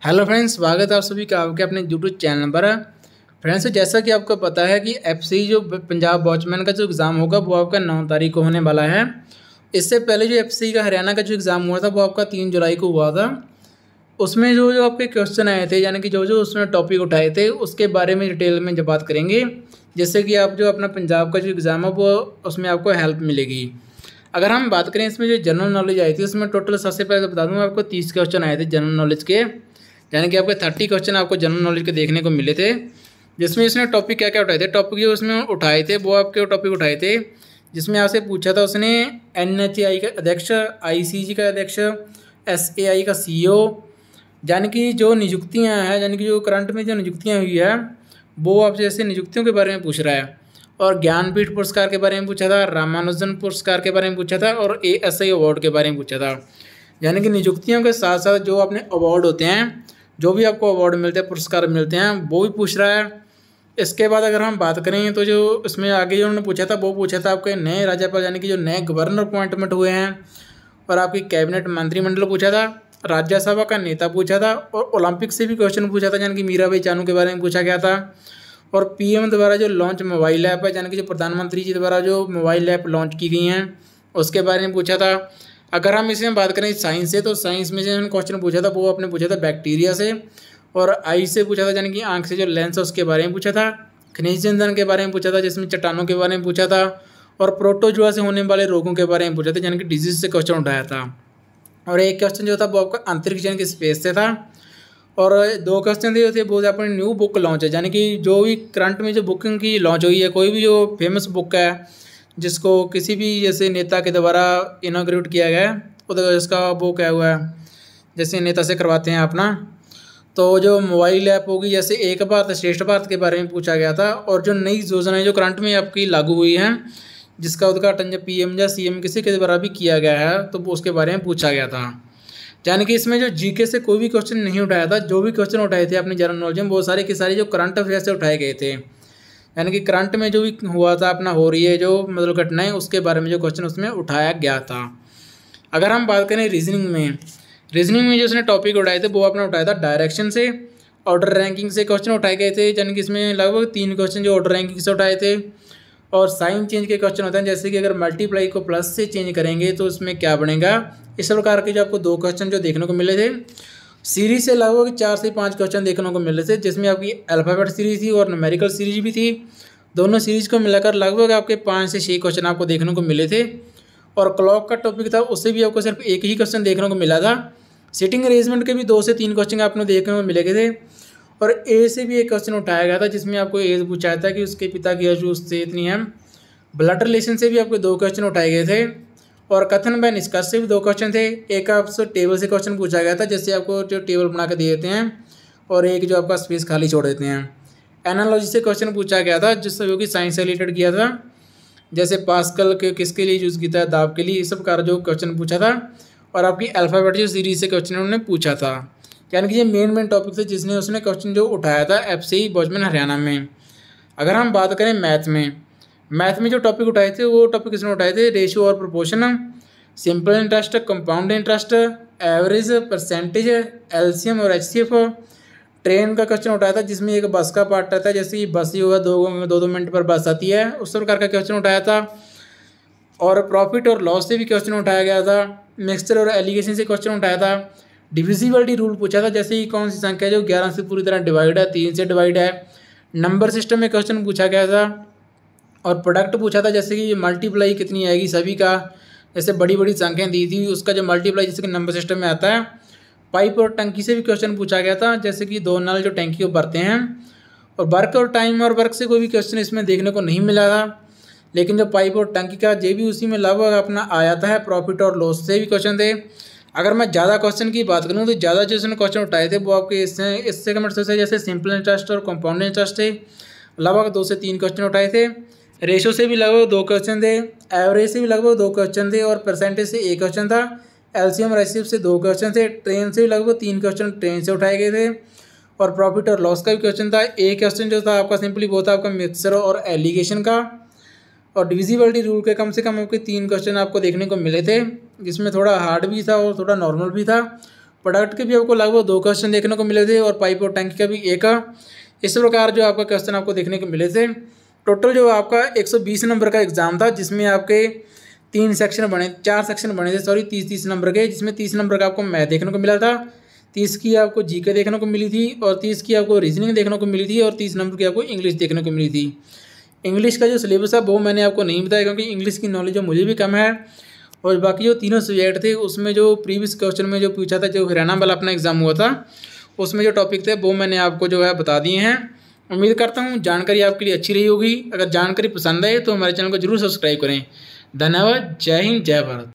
Hello friends, स्वागत है आप सभी का आपके अपने यूट्यूब चैनल पर। फ्रेंड्स, जैसा कि आपको पता है कि एफसी जो पंजाब वॉचमैन का जो एग्ज़ाम होगा वो आपका 9 तारीख को होने वाला है। इससे पहले जो एफसी का हरियाणा का जो एग्ज़ाम हुआ था वो आपका 3 जुलाई को हुआ था। उसमें जो जो आपके क्वेश्चन आए थे, यानी कि जो जो उसमें टॉपिक उठाए थे उसके बारे में डिटेल में जब बात करेंगे, जिससे कि आप जो अपना पंजाब का जो एग्ज़ाम है वो उसमें आपको हेल्प मिलेगी। अगर हम बात करें इसमें जो जनरल नॉलेज आई थी उसमें टोटल सबसे पहले तो बता दूँ आपको 30 क्वेश्चन आए थे जनरल नॉलेज के, यानी कि आपके 30 क्वेश्चन आपको जनरल नॉलेज के देखने को मिले थे। जिसमें इसने टॉपिक क्या क्या उठाए थे, टॉपिक जो उसमें उठाए थे वो आपके टॉपिक उठाए थे जिसमें आपसे पूछा था उसने NHAI का अध्यक्ष, ICG का अध्यक्ष, SAI का CEO, यानी कि जो नियुक्तियां हैं, यानी कि जो करंट में जो नियुक्तियां हुई है वो आपसे जैसे नियुक्तियों के बारे में पूछ रहा है। और ज्ञानपीठ पुरस्कार के बारे में पूछा था, रामानुजन पुरस्कार के बारे में पूछा था और ASI अवार्ड के बारे में पूछा था। यानी कि नियुक्तियों के साथ साथ जो अपने अवार्ड होते हैं, जो भी आपको अवार्ड मिलते हैं, पुरस्कार मिलते हैं, वो भी पूछ रहा है। इसके बाद अगर हम बात करें तो जो इसमें आगे जो उन्होंने पूछा था वो पूछा था आपके नए राज्यपाल, यानी कि जो नए गवर्नर अपॉइंटमेंट हुए हैं, और आपकी कैबिनेट मंत्रिमंडल पूछा था, राज्यसभा का नेता पूछा था, और ओलंपिक से भी क्वेश्चन पूछा था, यानी कि मीराबाई चानू के बारे में पूछा गया था। और PM द्वारा जो लॉन्च मोबाइल ऐप है, यानी कि जो प्रधानमंत्री जी द्वारा जो मोबाइल ऐप लॉन्च की गई हैं उसके बारे में पूछा था। अगर हम इसमें बात करें साइंस से, तो साइंस में जो क्वेश्चन पूछा था वो आपने पूछा था बैक्टीरिया से, और आई से पूछा था, यानी कि आंख से जो लेंस है उसके बारे में पूछा था। खनिज ईंधन के बारे में पूछा था जिसमें चट्टानों के बारे में पूछा था, और प्रोटोजुआ से होने वाले रोगों के बारे में पूछा था, यानी कि डिजीज से क्वेश्चन उठाया था। और एक क्वेश्चन जो था वो आपका अंतरिक्ष यानी कि स्पेस से था। और 2 क्वेश्चन थे जो थे वो अपनी न्यू बुक लॉन्च है, यानी कि जो भी करंट में जो बुकिंग की लॉन्च हुई है, कोई भी जो फेमस बुक है जिसको किसी भी जैसे नेता के द्वारा इनॉग्रेट किया गया है, तो इसका वो क्या हुआ है, जैसे नेता से करवाते हैं अपना, तो जो मोबाइल ऐप होगी, जैसे एक भारत श्रेष्ठ भारत के बारे में पूछा गया था। और जो नई योजनाएं जो करंट में आपकी लागू हुई हैं जिसका उद्घाटन जब PM या CM किसी के द्वारा भी किया गया है तो उसके बारे में पूछा गया था। यानी कि इसमें जो GK से कोई भी क्वेश्चन नहीं उठाया था, जो भी क्वेश्चन उठाए थे अपनी जनरल नॉलेज में वो सारे के सारे जो करंट अफेयर से उठाए गए थे, यानी कि करंट में जो भी हुआ था अपना हो रही है जो मतलब घटनाएं उसके बारे में जो क्वेश्चन उसमें उठाया गया था। अगर हम बात करें रीजनिंग में जो उसने टॉपिक उठाए थे वो अपने उठाया था डायरेक्शन से, ऑर्डर रैंकिंग से क्वेश्चन उठाए गए थे, यानी कि इसमें लगभग 3 क्वेश्चन जो ऑर्डर रैंकिंग से उठाए थे। और साइन चेंज के क्वेश्चन होते हैं, जैसे कि अगर मल्टीप्लाई को प्लस से चेंज करेंगे तो इसमें क्या बनेगा, इस प्रकार के जो आपको 2 क्वेश्चन जो देखने को मिले थे। सीरीज से लगभग 4 से 5 क्वेश्चन देखने को मिले थे, जिसमें आपकी अल्फ़ाबेट सीरीज थी और न्यूमेरिकल सीरीज भी थी। दोनों सीरीज को मिलाकर लगभग आपके 5 से 6 क्वेश्चन आपको देखने को मिले थे। और क्लॉक का टॉपिक था, उससे भी आपको सिर्फ एक ही क्वेश्चन देखने को मिला था। सिटिंग अरेंजमेंट के भी 2 से 3 क्वेश्चन आपको देखने को मिले थे। और ए से भी एक क्वेश्चन उठाया गया था जिसमें आपको एज पूछा था कि उसके पिता की आयु उससे इतनी है। ब्लड रिलेशन से भी आपको 2 क्वेश्चन उठाए गए थे। और कथन व निष्कर्ष से भी 2 क्वेश्चन थे। एक आपसे टेबल से क्वेश्चन पूछा गया था, जैसे आपको जो टेबल बना के दे देते हैं और एक जो आपका स्पेस खाली छोड़ देते हैं। एनालॉजी से क्वेश्चन पूछा गया था जिससे जो कि साइंस से रिलेटेड किया था, जैसे पास्कल के किसके लिए यूज़ किया था, दाब के लिए, इस सब का जो क्वेश्चन पूछा था। और आपकी अल्फ़ाबेट जो सीरीज से क्वेश्चन उन्होंने पूछा था, यानी कि ये मेन टॉपिक थे जिसने उसने क्वेश्चन जो उठाया था एफसी वॉचमैन हरियाणा में। अगर हम बात करें मैथ में जो टॉपिक उठाए थे वो टॉपिक इसने उठाए थे रेशियो और proportion, simple interest, compound interest, average, percentage, LCM और HCF। ट्रेन का क्वेश्चन उठाया था जिसमें एक बस का पार्ट रहता है, जैसे कि बस ही होगा 2 मिनट पर बस आती है, उस प्रकार का क्वेश्चन उठाया था। और प्रॉफिट और लॉस से भी क्वेश्चन उठाया गया था। मिक्सचर और एलिगेशन से क्वेश्चन उठाया था। डिविजिबिलिटी रूल पूछा था, जैसे कि कौन सी संख्या है जो 11 से पूरी तरह डिवाइड है, 3 से डिवाइड है। नंबर सिस्टम में क्वेश्चन पूछा गया था। और प्रोडक्ट पूछा था, जैसे कि मल्टीप्लाई कितनी आएगी सभी का, जैसे बड़ी बड़ी संख्याएं दी थी उसका जो मल्टीप्लाई जैसे कि नंबर सिस्टम में आता है। पाइप और टंकी से भी क्वेश्चन पूछा गया था, जैसे कि 2 नल जो टंकी को भरते हैं। और वर्क और टाइम और वर्क से कोई भी क्वेश्चन इसमें देखने को नहीं मिला था, लेकिन जो पाइप और टंकी का जे भी उसी में लगभग अपना आया था। प्रॉफिट और लॉस से भी क्वेश्चन थे। अगर मैं ज़्यादा क्वेश्चन की बात करूँ तो ज़्यादा जो उसने क्वेश्चन उठाए थे वो आपके इससे कमेंट से जैसे सिंपल इंटरेस्ट और कंपाउंड इंटरेस्ट थे, लगभग 2 से 3 क्वेश्चन उठाए थे। रेशो से भी लगभग 2 क्वेश्चन थे, एवरेज से भी लगभग 2 क्वेश्चन थे, और परसेंटेज से 1 क्वेश्चन था। LCM और HCF से 2 क्वेश्चन थे। ट्रेन से भी लगभग 3 क्वेश्चन ट्रेन से उठाए गए थे। और प्रॉफिट और लॉस का भी क्वेश्चन था। एक क्वेश्चन जो था आपका सिंपली वो था आपका मिक्सचर और एलिगेशन का। और डिविजिबिलिटी रूल के कम से कम आपके 3 क्वेश्चन आपको देखने को मिले थे, जिसमें थोड़ा हार्ड भी था और थोड़ा नॉर्मल भी था। प्रोडक्ट के भी आपको लगभग 2 क्वेश्चन देखने को मिले थे और पाइप और टैंकी का भी एक। इस प्रकार जो आपका क्वेश्चन आपको देखने को मिले थे। टोटल जो आपका 120 नंबर का एग्जाम था, जिसमें आपके 4 सेक्शन बने थे, सॉरी 30 नंबर के, जिसमें 30 नंबर का आपको मैथ देखने को मिला था, 30 की आपको जीके देखने को मिली थी और 30 की आपको रीजनिंग देखने को मिली थी और 30 नंबर की आपको इंग्लिश देखने को मिली थी। इंग्लिश का जो सिलेबस है वो मैंने आपको नहीं बताया, क्योंकि इंग्लिश की नॉलेज जो मुझे भी कम है। और बाकी जो तीनों सब्जेक्ट थे उसमें जो प्रीवियस क्वेश्चन में जो पूछा था, जो हरियाणा वाला अपना एग्जाम हुआ था, उसमें जो टॉपिक थे वो मैंने आपको जो है बता दिए हैं। उम्मीद करता हूँ जानकारी आपके लिए अच्छी रही होगी। अगर जानकारी पसंद आए तो हमारे चैनल को जरूर सब्सक्राइब करें। धन्यवाद। जय हिंद, जय भारत।